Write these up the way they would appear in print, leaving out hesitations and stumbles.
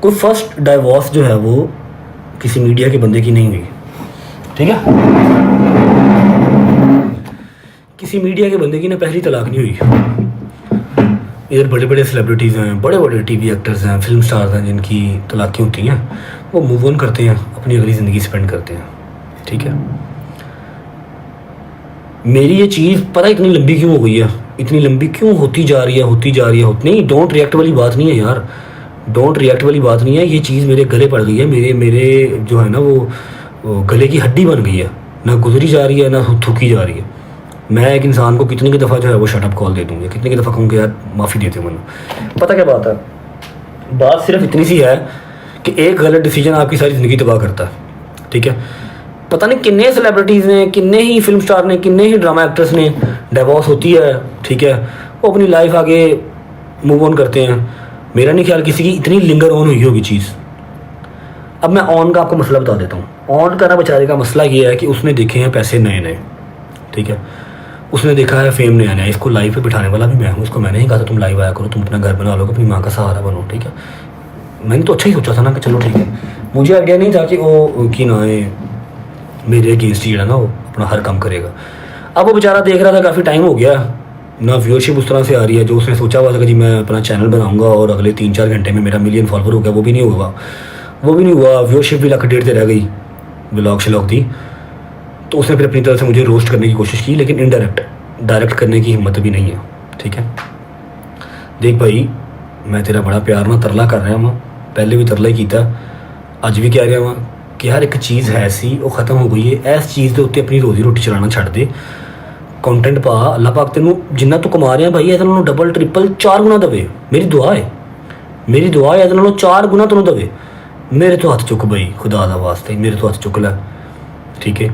कोई first divorce जो है वो किसी मीडिया के बंदे की नहीं हुई, ठीक है। किसी मीडिया के बंदे की ना पहली तलाक नहीं हुई। इधर बड़े बड़े सेलिब्रिटीज़ हैं, बड़े बड़े टीवी एक्टर्स हैं, फिल्म स्टार्स हैं, जिनकी तलाक़ें होती हैं, वो मूव ऑन करते हैं, अपनी अगली ज़िंदगी स्पेंड करते हैं, ठीक है। मेरी ये चीज़ पता इतनी लंबी क्यों हो गई है, इतनी लंबी क्यों होती जा रही है। नहीं, डोंट रिएक्ट वाली बात नहीं है यार, डोंट रिएक्ट वाली बात नहीं है। ये चीज़ मेरे गले पड़ गई है, मेरे जो है ना वो गले की हड्डी बन गई है, ना गुजरी जा रही है ना थूकी जा रही है। मैं एक इंसान को कितनी की दफ़ा जो है वो शटअप कॉल दे दूँगी, कितनी की दफ़ा कहूँगी यार माफ़ी देते हो मैंने। पता क्या बात है, बात सिर्फ इतनी सी है कि एक गलत डिसीजन आपकी सारी ज़िंदगी तबाह करता है, ठीक है। पता नहीं कितने सेलिब्रिटीज़ ने, कितने ही फिल्म स्टार ने, कितने ही ड्रामा एक्टर्स ने डिवोर्स होती है, ठीक है, वो अपनी लाइफ आगे मूव ऑन करते हैं। मेरा नहीं ख्याल किसी की इतनी लिंगर ऑन हुई होगी चीज़। अब मैं ऑन का आपको मसला बता देता हूँ। ऑन का ना बेचारे का मसला ये है कि उसने देखे हैं पैसे नए नए, ठीक है, उसने देखा है फेम नया नया। इसको लाइव पे बिठाने वाला भी मैं हूँ, इसको मैंने ही कहा था तुम लाइव आया करो, तुम अपना घर बना लो, अपनी माँ का सहारा बनो, ठीक है। मैंने तो अच्छा ही सोचा था ना कि चलो ठीक है, मुझे आइडिया नहीं था कि वो कि ना मेरे अगेंस्ट ही ना वो अपना हर काम करेगा। अब वो बेचारा देख रहा था, काफ़ी टाइम हो गया ना, व्यूअरशिप उस तरह से आ रही है जो उसने सोचा हुआ था कि जी मैं अपना चैनल बनाऊंगा और अगले 3-4 घंटे में मेरा मिलियन फॉलोवर हो गया, वो भी नहीं हुआ। व्यूअरशिप भी 1.5 लाख से रह गई, ब्लॉग शलॉग थी। तो उसने फिर अपनी तरफ से मुझे रोस्ट करने की कोशिश की, लेकिन इनडायरेक्ट, डायरेक्ट करने की हिम्मत भी नहीं है, ठीक है। देख भाई, मैं तेरा बड़ा प्यार ना तरला कर रहा हूँ, पहले भी तरला ही किया, अज भी कह रहा हूँ कि हर एक चीज़ है सी वो ख़त्म हो गई है। इस चीज़ के उत्ते अपनी रोज़ी रोटी चलाना छड्ड दे, कंटेंट पा। अल्लाह पाक तेनू जिन्ना तू कमा रहा भाई, इहदे नालों डबल ट्रिपल 4 गुना देवे। मेरी दुआ है इहदे नालों 4 गुना तेनू देवे। मेरे तो हाथ चुक भाई, खुदा दा वास्ते मेरे तो हाथ चुक लै, ठीक है।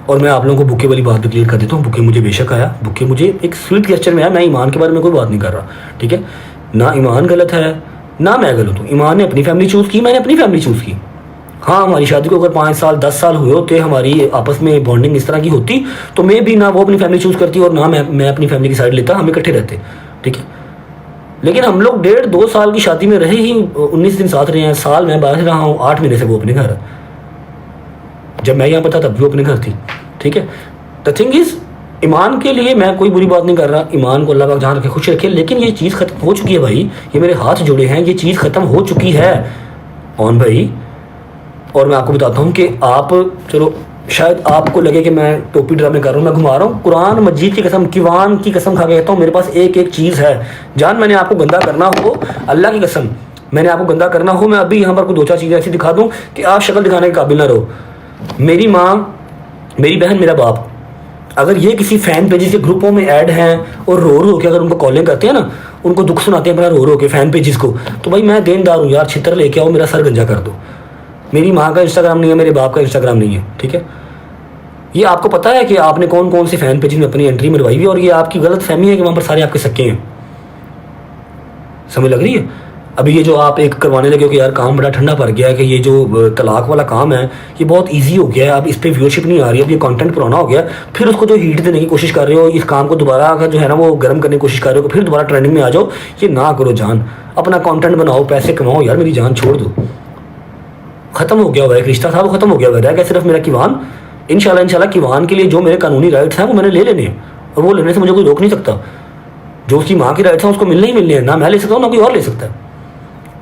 और मैं आप लोगों को बुके वाली बात भी क्लियर कर देता हूँ। बुके मुझे बेशक आया, बुके मुझे एक स्वीट गेस्चर में आया। मैं ईमान के बारे में कोई बात नहीं कर रहा, ठीक है। ना ईमान गलत है ना मैं गलत हूँ। ईमान ने अपनी फैमिली चूज़ की, मैंने अपनी फैमिली चूज़ की। हाँ, हमारी शादी को अगर 5 साल 10 साल हुए होते, हमारी आपस में बॉन्डिंग इस तरह की होती, तो मैं भी ना वो अपनी फैमिली चूज़ करती और ना मैं अपनी फैमिली की साइड लेता, हम इकट्ठे रहते, ठीक है। लेकिन हम लोग 1.5-2 साल की शादी में रहे ही 19 दिन साथ रहे हैं। साल मैं बाहर रहा हूँ, 8 महीने से वो अपने घर है। जब मैं यहाँ पर था तब भी वो अपने घर थी, ठीक है। द थिंग इज़, ईमान के लिए मैं कोई बुरी बात नहीं कर रहा, ईमान को अल्लाह पाक जहाँ रखे खुश रखे, लेकिन ये चीज़ ख़त्म हो चुकी है भाई। ये मेरे हाथ जुड़े हैं, ये चीज़ ख़त्म हो चुकी है ऑन भाई। और मैं आपको बताता हूँ कि आप, चलो शायद आपको लगे कि मैं टोपी ड्रामे कर रहा हूँ, मैं घुमा रहा हूँ। कुरान मजीद की कसम, किवान की कसम खा के कहता हूँ, मेरे पास एक एक चीज़ है। जान, मैंने आपको गंदा करना हो, अल्लाह की कसम, मैंने आपको गंदा करना हो, मैं अभी यहाँ पर कोई 2-4 चीज़ें ऐसी दिखा दूँ कि आप शक्ल दिखाने के काबिल ना रहो। मेरी माँ, मेरी बहन, मेरा बाप, अगर ये किसी फ़ैन पेजेस के ग्रुपों में ऐड हैं और रो के अगर उनको कॉलिंग करते हैं ना, उनको दुख सुनाते हैं अपना रो के फ़ैन पेजेस को, तो भाई मैं देनदार हूँ यार, छितर लेके आओ, मेरा सर गंजा कर दो। मेरी माँ का इंस्टाग्राम नहीं है, मेरे बाप का इंस्टाग्राम नहीं है, ठीक है। ये आपको पता है कि आपने कौन कौन से फ़ैन पेजेस में अपनी एंट्री मरवाई हुई है, और ये आपकी गलत फहमी है कि वहाँ पर सारे आपके सक्के हैं। समझ लग रही है? अभी ये जो आप एक करवाने लगे हो कि यार काम बड़ा ठंडा पड़ गया है, कि ये जो तलाक वाला काम है ये बहुत इजी हो गया है, अब इस पर व्यूअरशिप नहीं आ रही है, अब ये कंटेंट पुराना हो गया, फिर उसको जो हीट देने की कोशिश कर रहे हो, इस काम को दोबारा अगर जो है ना वो गर्म करने की कोशिश कर रहे हो, फिर दोबारा ट्रेंडिंग में आ जाओ, ये ना करो जान। अपना कंटेंट बनाओ, पैसे कमाओ यार, मेरी जान छोड़ दो। ख़त्म हो गया हुआ है एक रिश्ता था, वो ख़त्म हो गया हुआ है। रह गया सिर्फ मेरा किवान। इंशाल्लाह किवान के लिए जो मेरे कानूनी राइट्स हैं वो मैंने ले लेने हैं, और वो लेने से मुझे कोई रोक नहीं सकता। जो उसकी माँ की राइट्स हैं उसको मिलने ही मिलने हैं, ना मैं ले सकता हूँ ना कोई और ले सकता है।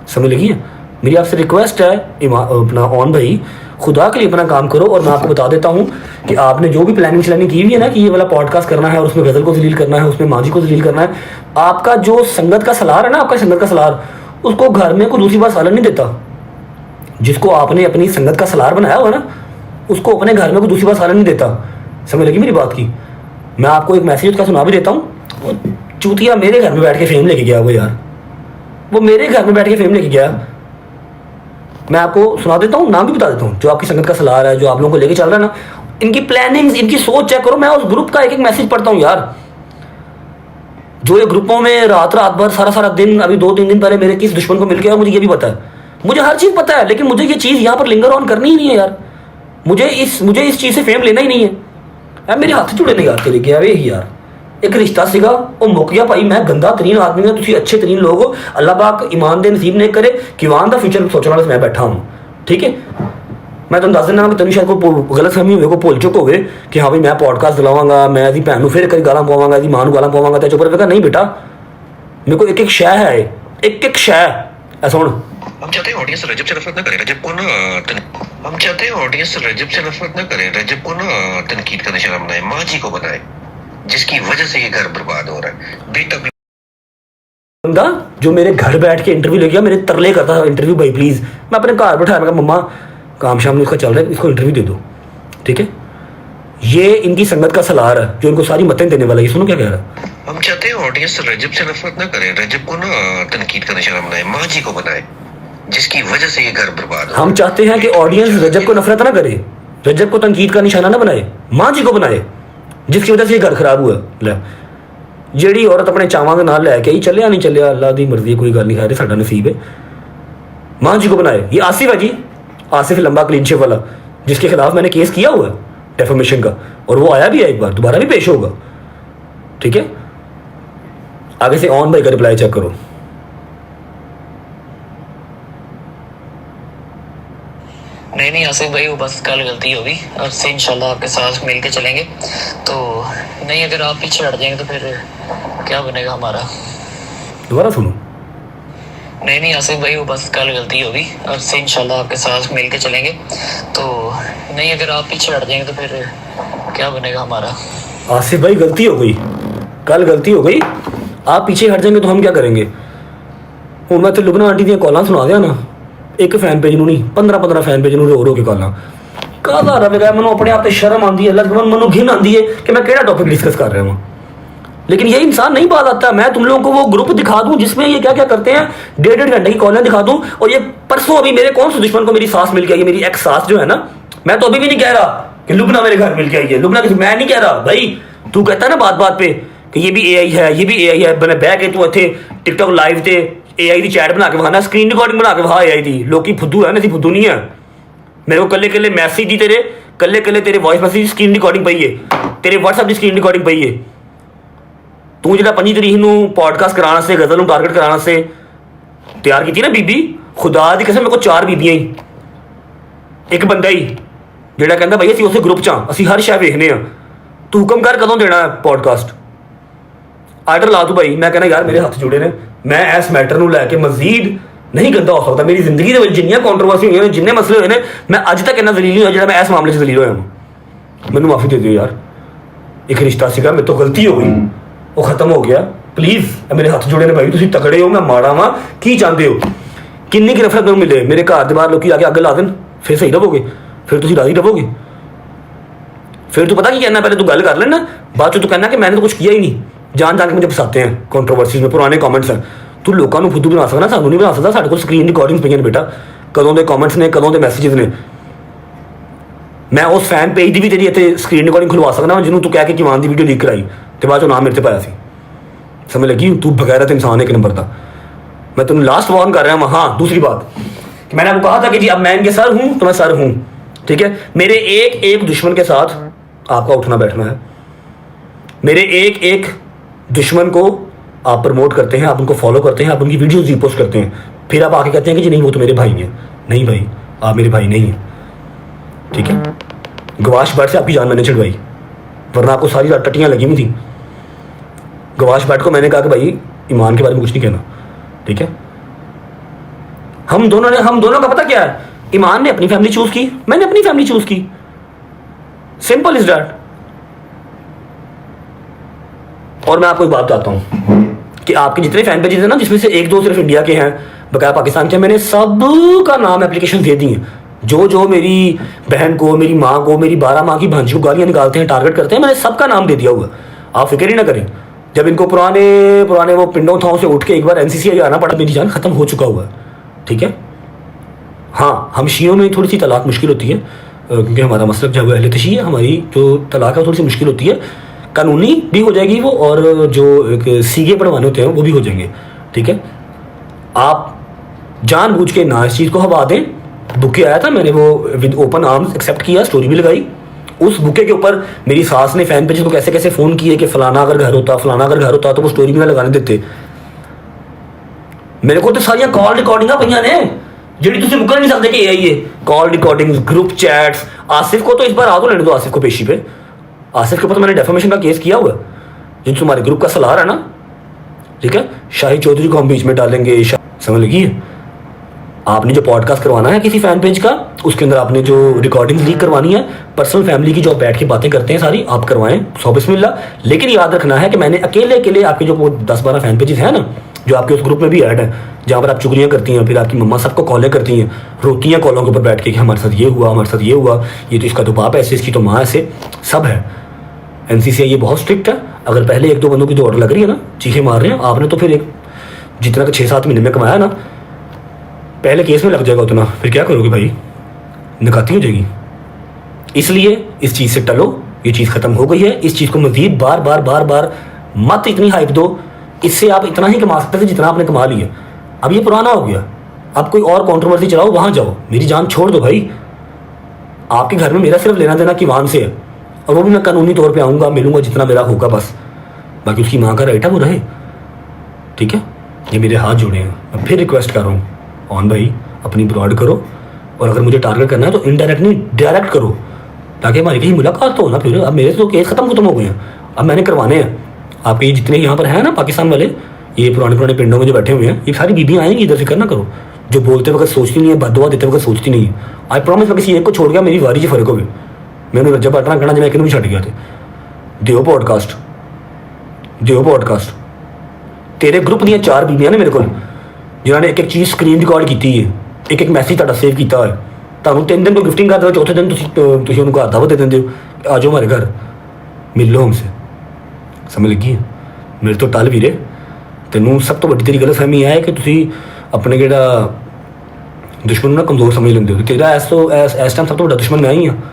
समझ लगी है? मेरी आपसे रिक्वेस्ट है अपना ऑन भाई, खुदा के लिए अपना काम करो। और मैं आपको बता देता हूँ कि आपने जो भी प्लानिंग श्लानिंग की हुई है ना कि ये वाला पॉडकास्ट करना है और उसमें गज़ल को जलील करना है, उसमें माजी को जलील करना है, आपका जो संगत का सलार है ना, आपका संगत का सलार, उसको घर में कोई दूसरी बार सालन नहीं देता। जिसको आपने अपनी संगत का सलार बनाया हुआ ना, उसको अपने घर में कोई दूसरी बार सालन नहीं देता। समझ लगी मेरी बात की? मैं आपको एक मैसेज उसका सुना भी देता हूँ। चूतिया मेरे घर में बैठ के फेम लेके गया वो यार, वो मेरे घर में बैठ के फेम लेके गया। मैं आपको सुना देता हूँ, नाम भी बता देता हूँ। जो आपकी संगत का सलाह है, जो आप लोगों को लेके चल रहा है ना, इनकी प्लानिंग्स, इनकी सोच चेक करो। मैं उस ग्रुप का एक एक मैसेज पढ़ता हूँ यार, जो ये ग्रुपों में रात भर सारा दिन, अभी 2-3 दिन पहले मेरे किस दुश्मन को मिल गया, मुझे ये भी पता है, मुझे हर चीज़ पता है, लेकिन मुझे ये चीज़ यहाँ पर लिंगर ऑन करनी ही नहीं है यार। मुझे इस चीज़ से फेम लेना ही नहीं है। मेरे हाथ जुड़े नहीं यार तेरे के यार, एक रिश्ता सीगा वो मुक गया भाई। मैं गंदा तरीन आदमी हूं, तुसी अच्छे तरीन लोग हो। अल्लाह पाक ईमान दे नसीब ने करे कि ईमान दा फ्यूचर सोचने वाला मैं बैठा हूं। ठीक है, मैं तुम दस दिना कि तेन शायद कोई गलत फहमी होवे, कोई भुल चुक होवे कि हाँ भाई मैं पॉडकास्ट दिलावांगा, मैं दी भैन फिर कई गालां पवांगा, दी मां नूं गालां पवांगा ते चुप रहेगा। नहीं बेटा, मेरे को एक एक शय है, एक एक शय ऐसा। सुन, हम चाहते हैं ऑडियंस रजब से नफरत ना करे, रजब को ना हम चाहते हैं ऑडियंस रजब से नफरत ना करे, रजब को ना तनकीद का निशाना बनाए, माँ जी को बनाए, जिसकी वजह से ये घर बर्बाद हो रहा है। बेटा बंदा जो मेरे घर बैठ के इंटरव्यू ले गया, मेरे तरले करता था इंटरव्यू भाई प्लीज। मैं अपने घर बैठाया, मैं मम्मा काम शाम में उसका चल रहा है, इसको इंटरव्यू दे दो। ठीक है, ये इनकी संगत का सलार है जो इनको सारी मतें देने वाला है। सुनो क्या कह रहा है। हम चाहते हैं ऑडियंस रजब से नफरत ना करे, रजब को ना तनकीद का निशाना बनाए, माँ जी को बनाए, जिसकी वजह से ये घर बर्बाद हो। हम चाहते हैं कि ऑडियंस रजब को नफरत ना करे, रजब को तनकीद का निशाना ना बनाए, माँ जी को बनाए, जिसकी वजह से ये घर खराब हुआ। ले ਜਿਹੜੀ औरत अपने चावां ਦੇ ਨਾਲ ਲੈ ਕੇ ਆਈ, ਚੱਲਿਆ नहीं ਚੱਲਿਆ अल्लाह ਦੀ मर्जी, कोई गल नहीं, सारा नसीब है। माँ जी को बनाए। ये आसिफ है जी, आसिफ लंबा क्लीन शेव वाला, जिसके खिलाफ मैंने केस किया हुआ है डेफेमेशन का, और वो आया भी है, एक बार दोबारा भी पेश होगा। ठीक है, आगे से ऑन भाई का रिप्लाई चेक करो। नहीं आसिफ भाई, वो बस कल गलती होगी, अब से इंशाल्लाह आपके साथ मिल के चलेंगे। तो नहीं, अगर आप पीछे हट जाएंगे तो फिर क्या बनेगा हमारा। दोबारा सुनो। नहीं आसिफ भाई, वो बस कल गलती होगी, अब से इंशाल्लाह आपके साथ मिल के चलेंगे। तो नहीं, अगर आप पीछे हट जाएंगे तो फिर क्या बनेगा हमारा। आसिफ भाई गलती हो गई, कल गलती हो गई, आप पीछे हट जाएंगे तो हम क्या करेंगे। हूँ मैं तो लुबना आंटी दी कॉलां सुना दिया ना, एक फैन पेज नहीं 15-15 फैन पेज रो रो के कॉलां कादा रवेगा। मैंने अपने आप से शर्म आती है, मैंने घिन आती है कि मैं केड़ा टॉपिक डिस्कस कर रहा हूँ। लेकिन ये इंसान नहीं बात आता। मैं तुम लोगों को वो ग्रुप दिखा दूं जिसमें ये क्या क्या करते हैं, 1.5 घंटे की कॉलें दिखा दूं। और ये परसों अभी मेरे कौन से दुश्मन को मेरी सास मिल के आई है, मेरी एक्स सास जो है ना, मैं तो अभी भी नहीं कह रहा कि लुबना मेरे घर मिल के आई है। लुबना मैं नहीं कह रहा भाई, तू कहता है ना बात बात पे कि ये भी AI है, ये भी AI है। मैंने बह के तू इतने टिकटॉक लाइव ते AI की चैट बना के वहाना, स्क्रीन रिकॉर्डिंग बना के वहा AI की। लोग फुद्दू है ना, सी फुद्दू नहीं है। मेरे को कल्ले कल्ले मैसेज दी, तेरे कल्ले कल्ले तेरे वॉइस मैसेज की स्क्रीन रिकॉर्डिंग पई है, तेरे व्हाट्सएप की स्क्रीन रिकॉर्डिंग पई है। तू जो 25 तरीक नूं पॉडकास्ट कराने से, गजल नूं टारगेट कराने से तैयार की ना बीबी, खुदा दी कसम मेरे को 4 बीबियां ही, एक बंदा ही ਜਿਹੜਾ ਕਹਿੰਦਾ भाई ਅਸੀਂ ਉਸੇ ग्रुप च ਅਸੀਂ हर शय ਵੇਖਨੇ ਆ। तू हुक्म कर कदों देना है पॉडकास्ट, आर्डर ला तू भाई। मैं कहना यार मेरे हाथ जुड़े ने, मैं इस मैटर ਨੂੰ ਲੈ ਕੇ मजीद नहीं गंदा हो सकता। मेरी जिंदगी ਦੇ ਵਿੱਚ ਜਿੰਨੀਆਂ ਕੰਟਰੋਵਰਸੀ ਹੋਈਆਂ ਨੇ, ਜਿੰਨੇ ਮਸਲੇ ਹੋਏ ਨੇ, मैं ਅੱਜ तक ਇੰਨਾ ਜ਼ਲੀਲ ਨਹੀਂ ਹੋਇਆ ਜਿਹੜਾ मैं इस मामले 'ਚ ਜ਼ਲੀਲ ਹੋਇਆ ਹਾਂ। ਮੈਨੂੰ माफी दे दियो यार, एक रिश्ता ਸੀਗਾ, ਮੇਰੇ ਤੋਂ गलती हो गई, वो खत्म हो गया। प्लीज़ मेरे हाथ जुड़े ने भाई, तुम तगड़े हो, मैं माड़ा वा, की चाहते हो, किन्नी की नफरत मैंने मिले। मेरे घर के बाहर लोग आके अग ला देन, फिर सही रहोगे, फिर तुम राजी रहोगे। फिर तू पता की कहना, पहले तू गल कर लेना, बाद तू कहना कि मैंने तो कुछ किया ही नहीं, जान जान के मुझे फसाते हैं कॉन्ट्रोवर्सीज में, पुराने कॉमेंट्स हैं। तू लोगों को फुद्दू बना सकना, सानू नहीं बना सकता। साढ़े को स्क्रीन रिकॉर्डिंग पई बेटा, कदों के कॉमेंट्स ने, कदों के मैसेजेस ने। मैं उस फैन पेज की भी तेरी इतने स्क्रीन रिकॉर्डिंग खुलवा सकना जिन्होंने तू कह के किमान की वीडियो लीक कराई तो बाद नाम मेरे से पाया सी। समझ लगी, तू बगैरत इंसान है एक नंबर का। मैं तुम लास्ट वार्न कर रहा हूँ। हाँ, दूसरी बात कि मैंने आपको कहा था कि जी अब मैं इनके सर हूँ तो मैं सर हूँ। ठीक है, मेरे एक एक दुश्मन के साथ आपका उठना बैठना है। मेरे एक एक दुश्मन को आप प्रमोट करते हैं, आप उनको फॉलो करते हैं, आप उनकी वीडियोस रीपोस्ट करते हैं, फिर आप आके कहते हैं कि जी नहीं वो तो मेरे भाई हैं। नहीं भाई, आप मेरे भाई नहीं हैं। ठीक है, गवाश बाट से आपकी जान मैंने छुड़वाई, वरना आपको सारी रात टट्टियाँ लगी हुई थी। गवाश बाट को मैंने कहा कि भाई ईमान के बारे में कुछ नहीं कहना। ठीक है, हम दोनों का पता क्या है, ईमान ने अपनी फैमिली चूज की, मैंने अपनी फैमिली चूज की, सिंपल इज दैट। और मैं आपको एक बात बताता हूं कि आपके जितने फैन पेजेस हैं ना, जिसमें से 1-2 सिर्फ इंडिया के हैं, बकाया पाकिस्तान के, मैंने सब का नाम एप्लीकेशन दे दी है। जो जो मेरी बहन को, मेरी माँ को, मेरी 12 माँ की भांजी को गालियाँ निकालते हैं, टारगेट करते हैं, मैंने सबका नाम दे दिया हुआ। आप फिक्र ही ना करें। जब इनको पुराने वो पिंडों थाओं से उठ के एक बार NCCI आना पड़ा, मेरी जान खत्म हो चुका हुआ है। ठीक है, हाँ, हम शियों में थोड़ी सी तलाक मुश्किल होती है क्योंकि हमारा मसलब जो है अहले तशी है, हमारी जो तलाक है थोड़ी सी मुश्किल होती है, कानूनी भी हो जाएगी वो, और जो एक सीगे पढ़वाने होते हैं वो भी हो जाएंगे। ठीक है, आप जानबूझ के ना इस चीज़ को हवा दें। बुक आया था, मैंने वो विद ओपन आर्म्स एक्सेप्ट किया, स्टोरी भी लगाई, उस बुके के ऊपर मेरी सास ने फैन पेज को कैसे कैसे फ़ोन किए कि फलाना अगर घर होता, फलाना अगर घर होता, तो वो स्टोरी भी ना लगाने देते। मेरे को तो सारियां कॉल रिकॉर्डिंगां पईयां ने ਜਿਹੜੀ ਤੁਸੀਂ मुकर नहीं सकते कि यही है। Call recordings, group chats. Asif को तो इस बार आ तो लेने दो, आसिफ को पेशी पे। आसिफ के ऊपर तो मैंने डेफामेशन का केस किया हुआ है, जो तुम्हारे ग्रुप का सलार है ना, ठीक है। शाहिद चौधरी को हम बीच में डालेंगे, समझ लगी है। आपने जो पॉडकास्ट करवाना है किसी फैन पेज का, उसके अंदर आपने जो रिकॉर्डिंग लीक करवानी है, पर्सनल फैमिली की जो आप बैठ के बातें करते हैं सारी, आप करवाएं, सौ बिस्मिल्लाह। लेकिन याद रखना है कि मैंने अकेले आपके जो 10-12 फैन पेजेस हैं ना, जो आपके उस ग्रुप में भी ऐड है, जहाँ पर आप चुगलियाँ करती हैं, फिर आपकी मम्मा सबको कॉलें करती हैं, रोती हैं कॉलों के ऊपर बैठ के कि हमारे साथ ये हुआ, हमारे साथ ये हुआ, ये तो इसका तो बाप ऐसे, इसकी तो माँ ऐसे, सब है। NCCI ये बहुत स्ट्रिक्ट है। अगर पहले 1-2 बंदों की दौड़ लग रही है ना, चीखें मार रहे हैं, आपने तो फिर एक जितना का 6-7 महीने में कमाया ना, पहले केस में लग जाएगा उतना, फिर क्या करोगे भाई, निकाती हो जाएगी। इसलिए इस चीज़ से टलो, ये चीज़ ख़त्म हो गई है। इस चीज़ को मज़ीद बार बार मत इतनी हाइप दो। इससे आप इतना ही कमा सकते थे जितना आपने कमा लिया। अब ये पुराना हो गया, अब कोई और कंट्रोवर्सी चलाओ, वहाँ जाओ, मेरी जान छोड़ दो भाई। आपके घर में मेरा सिर्फ लेना देना किवान से है, और वो भी मैं कानूनी तौर पे आऊँगा, मिलूंगा जितना मेरा होगा बस। बाकी उसकी माँ का राइट है, वो रहे, ठीक है। ये मेरे हाथ जुड़े हैं। मैं फिर रिक्वेस्ट कर रहा हूँ, ऑन भाई अपनी ब्रॉड करो, और अगर मुझे टारगेट करना है तो इनडायरेक्ट नहीं डायरेक्ट करो, ताकि हमारी कहीं मुलाकात तो हो ना। फिर अब मेरे तो केस खत्म हो गए हैं, अब मैंने करवाने हैं। आपके जितने यहाँ पर हैं ना पाकिस्तान वाले, ये पुराने पिंडों में जो बैठे हुए हैं, ये सारी बीबियाँ आएंगी इधर, फिक्र ना करो। जो बोलते वक्त सोचती नहीं है, बददुआ देते वक्त सोचती नहीं है। आई प्रॉमिस, मैं किसी एक को छोड़ गया, मेरी वारी च फर्क हो गए। मैंने रज्जा पाटना कहना, जिन्हें भी छड़ गया थे। दियो पॉडकास्ट तेरे ग्रुप दी 4 बीबियाँ ने मेरे को, जिन्होंने एक चीज़ स्क्रीन रिकॉर्ड की है, एक मैसेज ਤੁਹਾਡਾ सेव किया है। ਤੁਹਾਨੂੰ 3 दिन को गिफ्टिंग करते हो, चौथे दिन तुम उनको दावत दे देंगे, आ जाओ हमारे घर, मिल लो हमसे। समझ लगी है मेरे तो टल वीरे। तेनों सब तो बड़ी तेरी गलतफहमी है कि तुम अपने जो दुश्मन ना कमज़ोर समझ लेंगे हो। तेरा इस टाइम सब तो बड़ा दुश्मन मैं ही हाँ।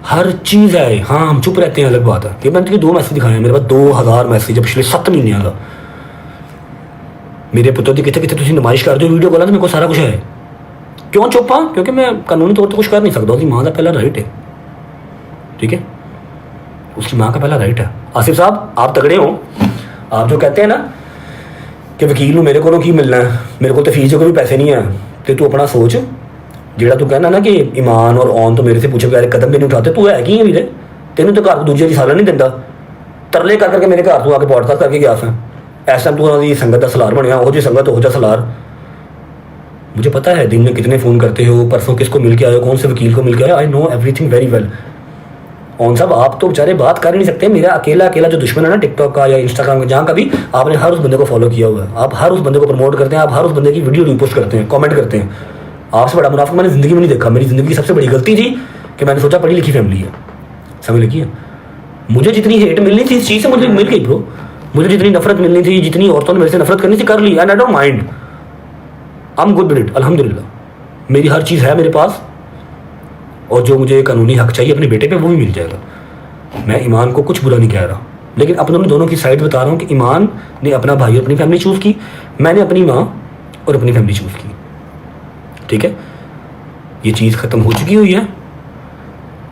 हर चीज़ है, हाँ हम चुप रहते हैं, अलग बात है। ये मैंने तुझे 2 मैसेज दिखाए हैं, मेरे पास 2000 मैसेज पिछले 7 महीनों का। मेरे पुत्र की कितने तुम नुमाइश कर दो वीडियो कॉल, तो मेरे को सारा कुछ है। क्यों चुप हाँ? क्योंकि मैं कानूनी तौर पर कुछ कर नहीं सकता। उसकी माँ का पहला राइट है, ठीक है, उसकी माँ का पहला राइट है। आसिफ साहब आप तगड़े हो। आप जो कहते हैं ना कि वकील मेरे को की मिलना है, मेरे को तो फीस के भी पैसे नहीं है, तो तू अपना सोच। जेड़ा तू कहना ना कि ईमान और ऑन तो मेरे से पूछे बगैर कदम भी नहीं उठाते, तू है कि है वीरे? तेनों तो घर को दूजे की साला नहीं दिता। तरले कर करके मेरे घर तू आके पॉडकास्ट करके गया था। इस टाइम तू उन्होंने संगत का सलार बनया, वो जी संगत हो जा सलार। मुझे पता है दिन में कितने फ़ोन करते हो, परसों किसको मिल के आए हो, कौन से वकील को मिल के आए हो। I know everything very well. On साहब आप तो बेचारे बात कर ही नहीं सकते। मेरा अकेला जो दुश्मन है ना टिकटॉक का या इंस्टाग्राम का, जहाँ का भी, आपने हर उस बंदे को फॉलो किया हुआ है, आप हर उस बंदे को प्रमोट करते हैं, आप हर उस बंदे की वीडियो रिपोस्ट करते हैं, कमेंट करते हैं। आपसे बड़ा मुनाफा मैंने ज़िंदगी में नहीं देखा। मेरी ज़िंदगी की सबसे बड़ी गलती थी कि मैंने सोचा पढ़ी लिखी फैमिली है, समझ लगी है। मुझे जितनी हेट मिलनी थी इस चीज़ से मुझे मिल गई ब्रो। मुझे जितनी नफरत मिलनी थी, जितनी औरतों ने मेरे से नफरत करनी थी, कर ली। And I don't mind, I am good with it, अल्हम्दुलिल्लाह। मेरी हर चीज़ है मेरे पास, और जो मुझे कानूनी हक चाहिए अपने बेटे पे वो भी मिल जाएगा। मैं ईमान को कुछ बुरा नहीं कह रहा, लेकिन अपने दोनों की साइड बता रहा हूँ कि ईमान ने अपना भाई और अपनी फैमिली चूज़ की, मैंने अपनी माँ और अपनी फैमिली चूज़ की, ठीक है। ये चीज़ ख़त्म हो चुकी हुई है।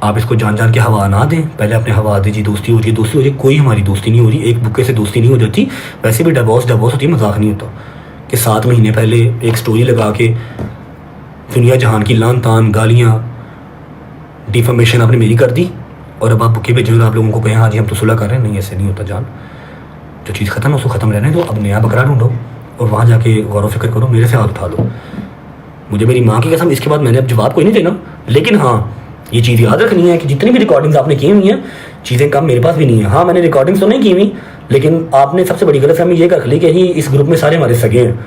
आप इसको जान के हवा ना दें। पहले अपने हवा दीजिए, दोस्ती हो जाए। कोई हमारी दोस्ती नहीं हो रही, एक बुक्के से दोस्ती नहीं हो जाती। वैसे भी डिवोर्स होती है, मजाक नहीं होता कि 7 महीने पहले एक स्टोरी लगा के दुनिया जहान की लान तान गालियाँ डिफॉर्मेशन आपने मेरी कर दी, और अब आप बुके भेजो और आप लोगों को कहें हाँ जी हम तो सुलह कर रहे हैं। नहीं, ऐसे नहीं होता जान। जो चीज़ ख़त्म है उसको ख़त्म रहने दो। अब नया बकरा ढूंढो और वहाँ जाके गौर फिक्र करो, मेरे से हाथ उठा लो। मुझे मेरी माँ की कसम, इसके बाद मैंने अब जवाब कोई नहीं देना। लेकिन हाँ, ये चीज़ याद रखनी है कि जितनी भी रिकॉर्डिंग्स आपने की हुई हैं, चीज़ें कम मेरे पास भी नहीं है। हाँ, मैंने रिकॉर्डिंग्स तो नहीं की हुई, लेकिन आपने सबसे बड़ी गलतफहमी ये कर ली कि ही इस ग्रुप में सारे हमारे सगे हैं।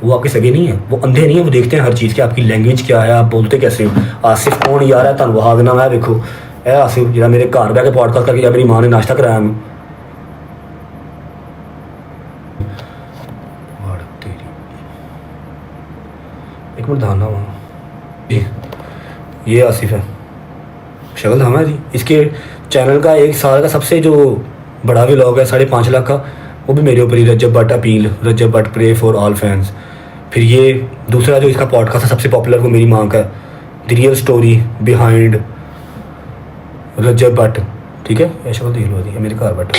वो आपके सगे नहीं हैं, वो अंधे नहीं हैं, वो देखते हैं हर चीज़ की, आपकी लैंग्वेज क्या है, आप बोलते कैसे हो। आसिफ कौन यार है, तुम वहा देना। मैं देखो ए आसिफ जरा मेरे घर बह के पॉडकास्ट करके, या मेरी माँ ने नाश्ता कराया मैं। एक मिनट धाना वहाँ, ये आसिफ है, शक्ल धामा है जी। इसके चैनल का 1 साल का सबसे जो बड़ा व्लॉग है 5.5 लाख का, वो भी मेरे ऊपर ही, Rajab Bhatt appeal, Rajab Bhatt pray for all fans. फिर ये दूसरा जो इसका पॉडकास्ट है सबसे पॉपुलर, वो मेरी माँ का, द रियल स्टोरी बिहाइंड रजब भट्ट, ठीक है, ऐसा देख लो है मेरे घर भट्ट।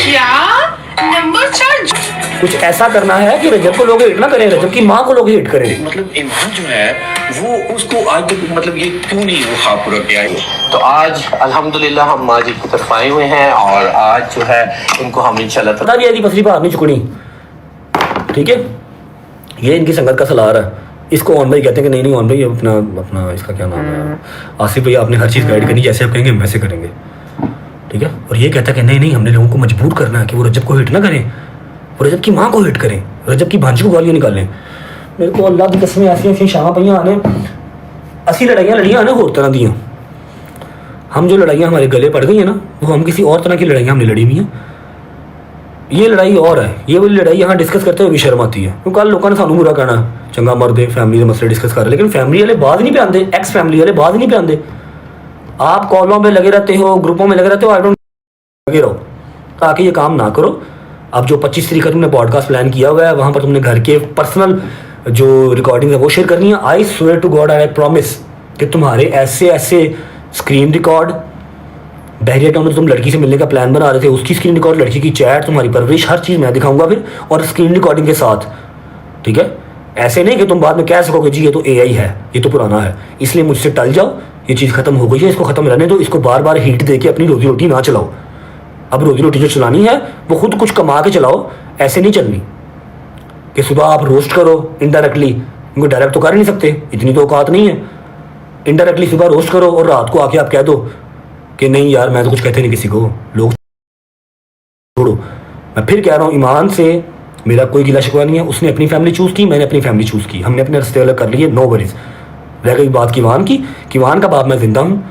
नंबर 4 कुछ ऐसा करना है कि रजब को लोग हेट ना करें, रजब की माँ को लोग हेट करें। मतलब ईमान जो है वो उसको आज तक मतलब ये क्यों नहीं वो ख्वाब पूरा किया है। तो आज अल्हम्दुलिल्लाह हम माँ जी की तरफ आए हुए हैं और आज जो है इनको हम इंशाल्लाह पता भी है पसली बाहर नहीं चुकनी, ठीक है। ये इनकी संगत का सलार है। इसको ऑन भाई कहते हैं कि नहीं नहीं ऑन भाई अपना अपना इसका क्या नाम है, आसिफ भाई, आपने हर चीज़ गाइड करनी, जैसे आप कहेंगे हम वैसे करेंगे, ठीक है। और ये कहता है कि नहीं नहीं हमने लोगों को मजबूर करना है कि वो रजब को हिट ना करें, वो रजब की माँ को हिट करें, रजब की भांजी को गालियाँ निकालें। मेरे को अल्लाह की कसमें ऐसी शाह पईयां आने, असी लड़ाइयाँ आने होर तरह दियाँ। हम जो लड़ाइयाँ हमारे गले पड़ गई हैं ना, वो हम किसी और तरह की लड़ाइयाँ हमने लड़ी हुई हैं। ये लड़ाई और है, ये वाली लड़ाई यहाँ डिस्कस करते हुए भी शर्म आती है, क्योंकि कल लोगों ने सानू बुरा कहना चंगा मर्द है, फैमिली के मसले डिस्कस कर रहे, लेकिन फैमिली वाले बात नहीं पे आते, एक्स फैमिली वाले बात नहीं पे आते। आप कॉलों पे लगे रहते हो, ग्रुपों में लगे रहते हो, आई डोंट लगे रहो, ताकि ये काम ना करो। अब जो 25 तारीख का तुमने पॉडकास्ट प्लान किया हुआ है, वहाँ पर तुमने घर के पर्सनल जो रिकॉर्डिंग है वो शेयर करनी है। I swear to God I promise कि तुम्हारे ऐसे ऐसे स्क्रीन रिकॉर्ड, बहरिया टाउन में तुम लड़की से मिलने का प्लान बना रहे थे, उसकी स्क्रीन रिकॉर्ड, लड़की की चैट, तुम्हारी परवरिश, हर चीज़ मैं दिखाऊंगा फिर, और स्क्रीन रिकॉर्डिंग के साथ, ठीक है। ऐसे नहीं कि तुम बाद में कह सकोगे जी ये तो AI है, ये तो पुराना है, इसलिए मुझसे टल जाओ, ये चीज़ खत्म हो गई है, इसको खत्म रहने दो, इसको बार बार हीट दे के अपनी रोजी रोटी ना चलाओ। अब रोजी रोटी जो चलानी है वो खुद कुछ कमा के चलाओ, ऐसे नहीं चलनी कि सुबह आप रोस्ट करो इनडायरेक्टली, उनको डायरेक्ट तो कर ही नहीं सकते, इतनी तो औकात नहीं है। इनडायरेक्टली सुबह रोस्ट करो और रात को आके आप कह दो कि नहीं यार मैं तो कुछ कहते नहीं किसी को, लोग छोड़ो। मैं फिर कह रहा हूँ, ईमान से मेरा कोई गिला शिकवा नहीं है, उसने अपनी फैमिली चूज़ की, मैंने अपनी फैमिली चूज़ की, हमने अपने रास्ते अलग कर लिए, नो वरीज। रह गई बात किवान की, किवान का बाप मैं जिंदा हूँ,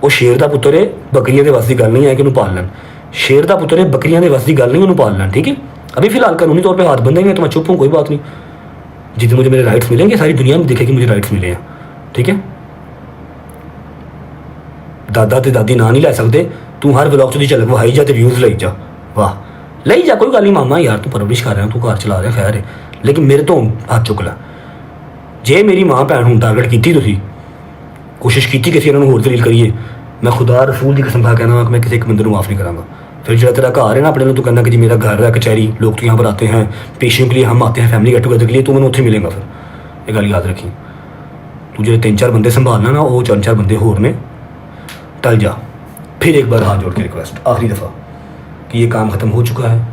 वो शेर का पुत्र है, बकरियां के वस की गल नहीं है कि उन्होंने पाल लें, शेर का पुत्र है, बकरियां के वस की गल नहीं उन्होंने पाल लें, ठीक है। अभी फिलहाल कानूनी तौर पर हाथ बंधे हैं तो मैं चुप हूँ, कोई बात नहीं। जितने मुझे मेरे राइट्स मिलेंगे सारी दुनिया में दिखे कि मुझे राइट्स मिले हैं, ठीक है। दादा ते दादी ना नहीं लै सकते, तू हर व्लॉग च झलक वहाई जा, व्यूज़ लाई जा, वाह लाई जा, कोई गल नहीं मामा यार, तू परवरिश कर रहा, तू घर चला रहा, खैर है, लेकिन मेरे तो हाथ चुक ला। जे मेरी माँ भैन हूँ टारगेट की तुसी, कोशिश की किसी उन्होंने होर दलील करिए, मैं खुदा रसूल की कसम खा कहना कि मैं किसी एक बंदे को माफ़ नहीं करांगा। फिर जो तेरा घर है ना अपने, तू कहना कि जी मेरा घर है कचहरी, लोग तो यहाँ पर आते हैं पेशियों के लिए, हम आते हैं फैमिली गेट टुगेदर के लिए, तू मैंने उत्थे मिलेगा। फिर ये गल याद रखी, तू जो 3-4 बंदे संभालना ना, वो 4-4 बंदे होर ने, टल जा। फिर एक बार हाथ जोड़ के रिक्वेस्ट आखिरी दफ़ा कि ये काम ख़त्म हो चुका है,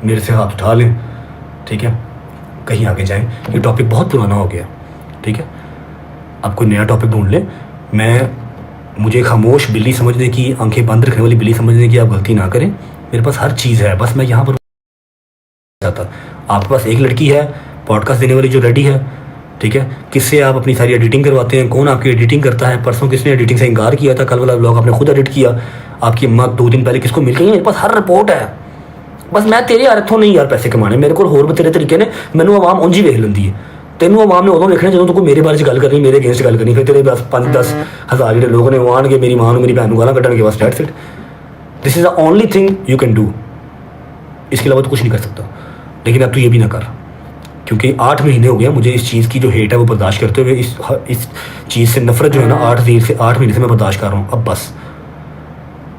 मेरे से हाथ उठा लें, ठीक है, कहीं आगे जाएं, ये टॉपिक बहुत पुराना हो गया, ठीक है। अब कोई नया टॉपिक ढूंढ लें। मुझे खामोश बिल्ली समझने की, आंखें बंद रखने वाली बिल्ली समझने की आप गलती ना करें। मेरे पास हर चीज़ है, बस मैं यहाँ पर जाता। आपके पास एक लड़की है पॉडकास्ट देने वाली जो रेडी है, ठीक है। किससे आप अपनी सारी एडिटिंग करवाते हैं, कौन आपकी एडिटिंग करता है, परसों किसने एडिटिंग से इनकार किया था, कल वाला ब्लॉग आपने खुद एडिट किया, आपकी अम्मा 2 दिन पहले किसको मिल गई है, मेरे पास हर रिपोर्ट है। बस मैं तेरे यार इत्थों नहीं यार पैसे कमाने, मेरे को होर बतेरे तरीके ने, मैनू आवाम उंज ही वेख लेंदी है। तेनों आवाम ने उदों देखना जो तो कोई मेरे बारे गल करनी, मेरे अगेंस्ट गल करनी, फिर तेरे बस 5-10 हज़ार जो लोग ने वो आने मेरी माँ मेरी भैन गाला कटन के, बस that's it. This is the only thing you can do, इसके अलावा तो कुछ नहीं कर सकता। लेकिन अब तो ये भी ना कर, क्योंकि 8 महीने हो गया मुझे इस चीज़ की जो हेट है वो बर्दाश्त करते हुए, इस चीज़ से नफरत जो है ना 8 महीने से मैं बर्दाश्त कर रहा हूँ। अब बस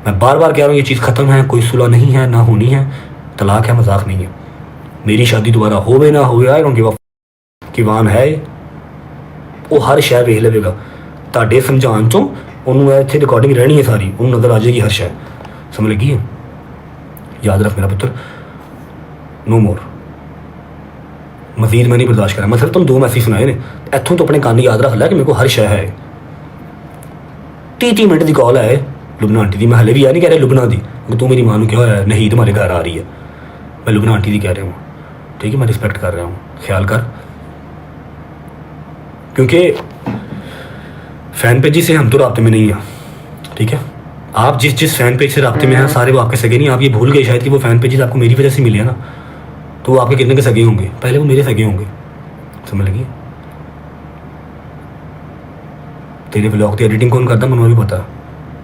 मैं बार बार कह रहा हूँ ये चीज़ ख़त्म है, कोई सुलह नहीं है, ना होनी है, तलाक है, मजाक नहीं है। मेरी शादी दोबारा होवे ना होवे, आई डोंट गिव अ किवान है, वो हर शय वेख लेगा, ताडे समझान चों उन्होंने इतने रिकॉर्डिंग रहनी है सारी, उन्होंने नज़र आ जाएगी हर शय, समझ लगी है। याद रख मेरा पुत्र, नो मोर, मजीद मैं नहीं बर्दाश्त करा। मतलब तुम 2 मैसेज सुनाए ने, इतों तो अपने कान याद रख लै कि मेरे को हर शय है। 30 मिनट की कॉल है लुबना आंटी की, मैं हले भी यह नहीं कह रहा लुबना की, तू मेरी माँ को क्या होया नहीं तुम्हारे घर आ रही है, मैं लुबना आंटी की कह रहा हूँ, ठीक है। मैं रिस्पेक्ट कर रहा हूँ, ख्याल कर, क्योंकि फ़ैन पेज से हम तो राब्ते में नहीं हैं, ठीक है। आप जिस फ़ैन पेज से राब्ते में हैं सारे वो आपके सगे नहीं। आप ये भूल गए शायद कि वो फ़ैन पेजेस आपको मेरी वजह से मिले हैं ना, तो वो आपके कितने के सगे होंगे, पहले वो मेरे सगे होंगे, समझ लगी। तेरे व्लॉग की एडिटिंग कौन करता मैंने भी पता,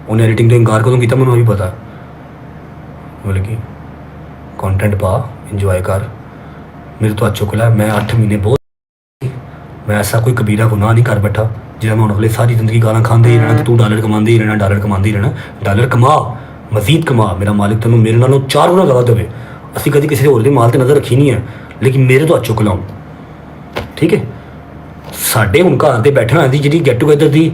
उन्हें एडिटिंग तो इनकार कदों किया मैंने भी पता, समझ लगी। कंटेंट पा, इंजॉय कर, मेरे तो अच्छा चुकला, मैं 8 महीने बहुत, मैं ऐसा कोई कबीरा गुनाह नहीं कर बैठा जिहड़ा मैं हुण सारी जिंदगी गालां खांदे ही रहना, तू डॉलर कमांदे ही रहना, डॉलर कमांदे ही रहना। डॉलर कमा, मजीद कमा, मेरा मालिक तैनूं मेरे नालों 4 गुना ज़्यादा देवे। ਅਸੀਂ कभी किसी होर दे माल ते नज़र रखी नहीं है, लेकिन मेरे तो हत्थ चुक लाओ, ठीक है। साडे हुण घर ते बैठे होए दी जिहड़ी गेट टूगेदर दी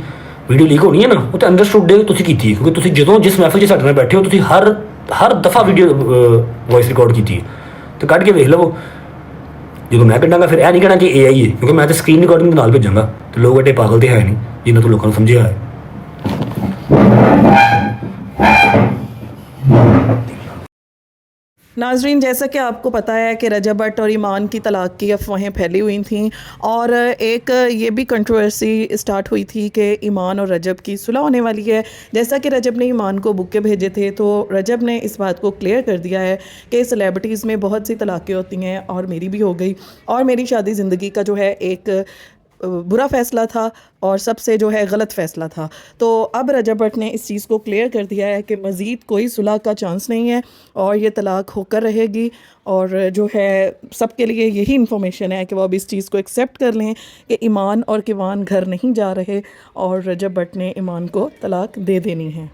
वीडियो लीक होनी है ना, वो तो अंडरस्टूड डे तुसीं कीती है, क्योंकि तुसीं जदों जिस महफिल 'च साडे नाल बैठे हो तुसीं हर दफ़ा वीडियो वॉइस रिकॉर्ड की तो कट के वेख लवो। जो मैं कढ़ांगा फिर यह नहीं कहना कि AI है, क्योंकि मैं तो स्क्रीन रिकॉर्डिंग के नाल भेजांगा, तो लोग एडे पागल तो है नहीं जिन्ना तो लोगों को समझिया है। नाजरीन, जैसा कि आपको पता है कि रजब भट्ट और ईमान की तलाक की अफवाहें फैली हुई थीं और एक ये भी कंट्रोवर्सी स्टार्ट हुई थी कि ईमान और रजब की सुलह होने वाली है। जैसा कि रजब ने ईमान को बुक्के भेजे थे, तो रजब ने इस बात को क्लियर कर दिया है कि सेलिब्रिटीज़ में बहुत सी तलाक़ें होती हैं और मेरी भी हो गई, और मेरी शादी ज़िंदगी का जो है एक बुरा फ़ैसला था और सबसे जो है गलत फ़ैसला था। तो अब रजब भट्ट ने इस चीज़ को क्लियर कर दिया है कि मज़ीद कोई सुलह का चांस नहीं है और ये तलाक होकर रहेगी। और जो है सबके लिए यही इन्फॉर्मेशन है कि वो अब इस चीज़ को एक्सेप्ट कर लें कि ईमान और किवान घर नहीं जा रहे और रजब भट्ट ने ईमान को तलाक दे देनी है।